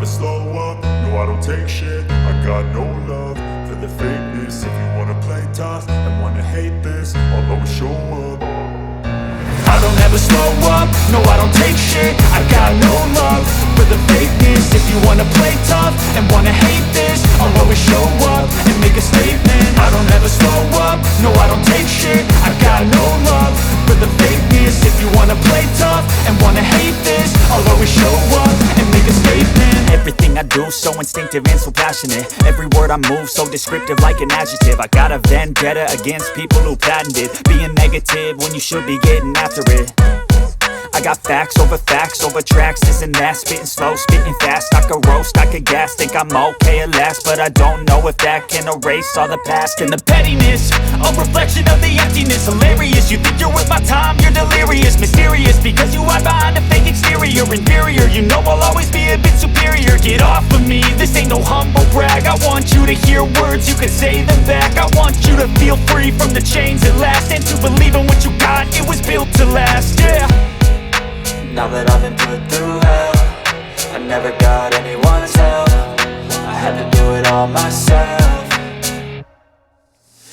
slow up, no I don't take shit. I got no love for the fakeness. If you wanna play tough and wanna hate this, I'll always show up. I don't ever slow up, no I don't take shit. I got no love for the fakeness. If you wanna play tough and wanna hate this, I'll always show up and make a statement. I don't ever slow up, no I don't take shit. I got no love for the fakeness. If you wanna play tough and wanna hate this, I'll always show up and make a statement. Everything I do so instinctive and so passionate. Every word I move so descriptive like an adjective. I got a vendetta against people who patented being negative when you should be getting after it. I got facts over tracks, this and that. Spitting slow, spitting fast, I could roast, I could gas. Think I'm okay at last, but I don't know if that can erase all the past. And the pettiness, a reflection of the emptiness. Hilarious, you think you're worth my time, you're delirious. Mysterious, because you hide behind a fake exterior. Inferior, you know I'll always be a bit superior. Get off of me, this ain't no humble brag. I want you to hear words, you can say them back. I want you to feel free from the chains at last, and to believe in what you got, it was built to last, yeah. Now that I've been put through hell, I never got anyone's help. I had to do it all myself.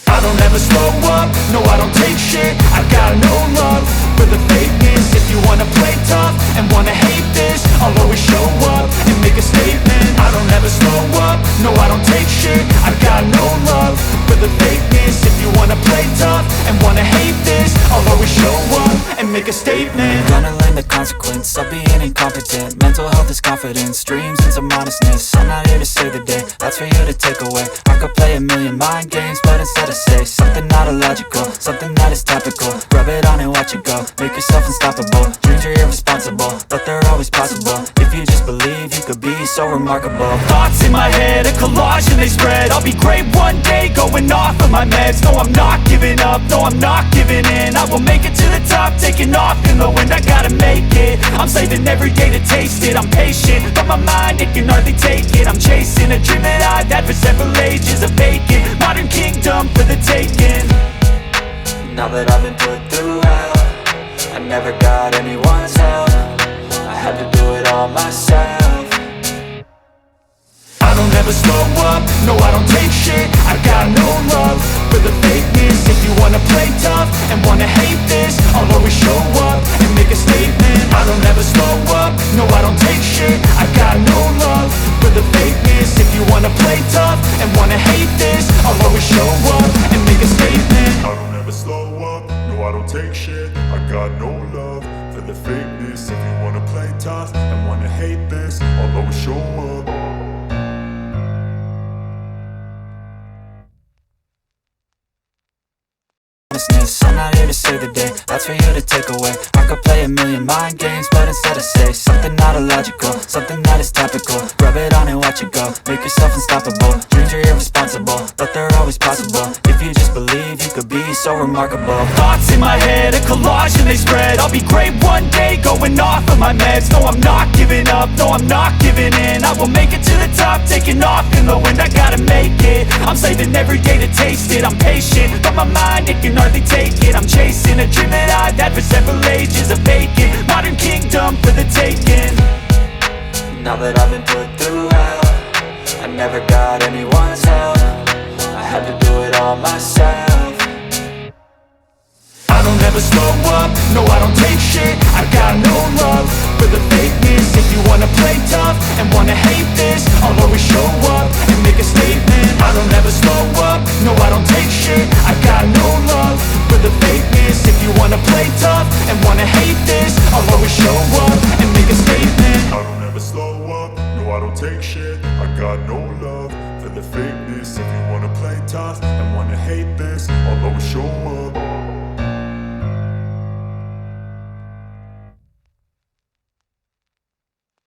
I don't ever slow up, no I don't take shit. I got no love for the fakeness. If you wanna play tough and wanna hate this, I'll always show up and make a statement. I don't ever slow up, no I don't take shit. I got no love for the fakeness. If you wanna play tough and wanna hate this, I'll always show up and make a statement. Gonna learn the consequence of being incompetent. Mental health is confidence, dreams into modestness. I'm not here to save the day, that's for you to take away. I could play a million mind games, but instead I say something not illogical, something that is topical. Rub it on and watch it go, make yourself unstoppable. Dreams are irresponsible, but they're always possible. If you just believe, you could be so remarkable. Thoughts in my head, a collage and they spread. I'll be great one day, going off of my meds. No, I'm not giving up, no, I'm not giving in. I will make it to the top, taking off in the wind. I gotta make it, I'm saving every day to taste it. I'm patient, but my mind, it can hardly take it. I'm chasing a dream that I've had for several ages. A vacant, modern kingdom for the taking. Now that I've been put through hell, I never got anyone's help. I had to do it all myself. I don't ever slow up, no I don't take shit. I got no love for the fakeness. If you wanna play tough and wanna hate this, I'll always show up and make a statement. I don't ever slow up, no I don't take shit. I got no love for the fakeness. If you wanna play tough and wanna hate this, I'll always show up and make a statement. I don't ever slow up, no I don't take shit. I got no love for the fakeness. If you wanna play tough and wanna hate this, I'll always show up. I'm not here to save the day, that's for you to take away. I could play a million mind games, but instead I say something not illogical, something that is topical. Rub it on and watch it go, make yourself unstoppable. Dreams are irresponsible, but they're always possible. If you just believe, you could be so remarkable. Thoughts in my head, a collage and they spread. I'll be great one day, going off of my meds. No, I'm not giving up, no, I'm not giving in. I will make it to the top, taking off in the wind. I gotta make it, I'm saving every day to taste it. I'm patient, but my mind, it can hardly take it. I'm chasing a dream that I've had for several ages. A vacant, modern kingdom for the taking. Now that I've been put through hell, I never got anyone's help. I had to do it all myself. I don't ever slow up, no I don't take shit. I got no love for the fakeness. If you wanna play tough and wanna hate this, I'll always show up and make a statement. I don't ever slow up, no I don't take shit. I got no love for the fakeness. If you wanna play tough and wanna hate this, I'll always show up and make a statement. I don't ever slow up, no I don't take shit. I got no love for the fakeness. If you wanna play tough and wanna hate this, I'll always show up.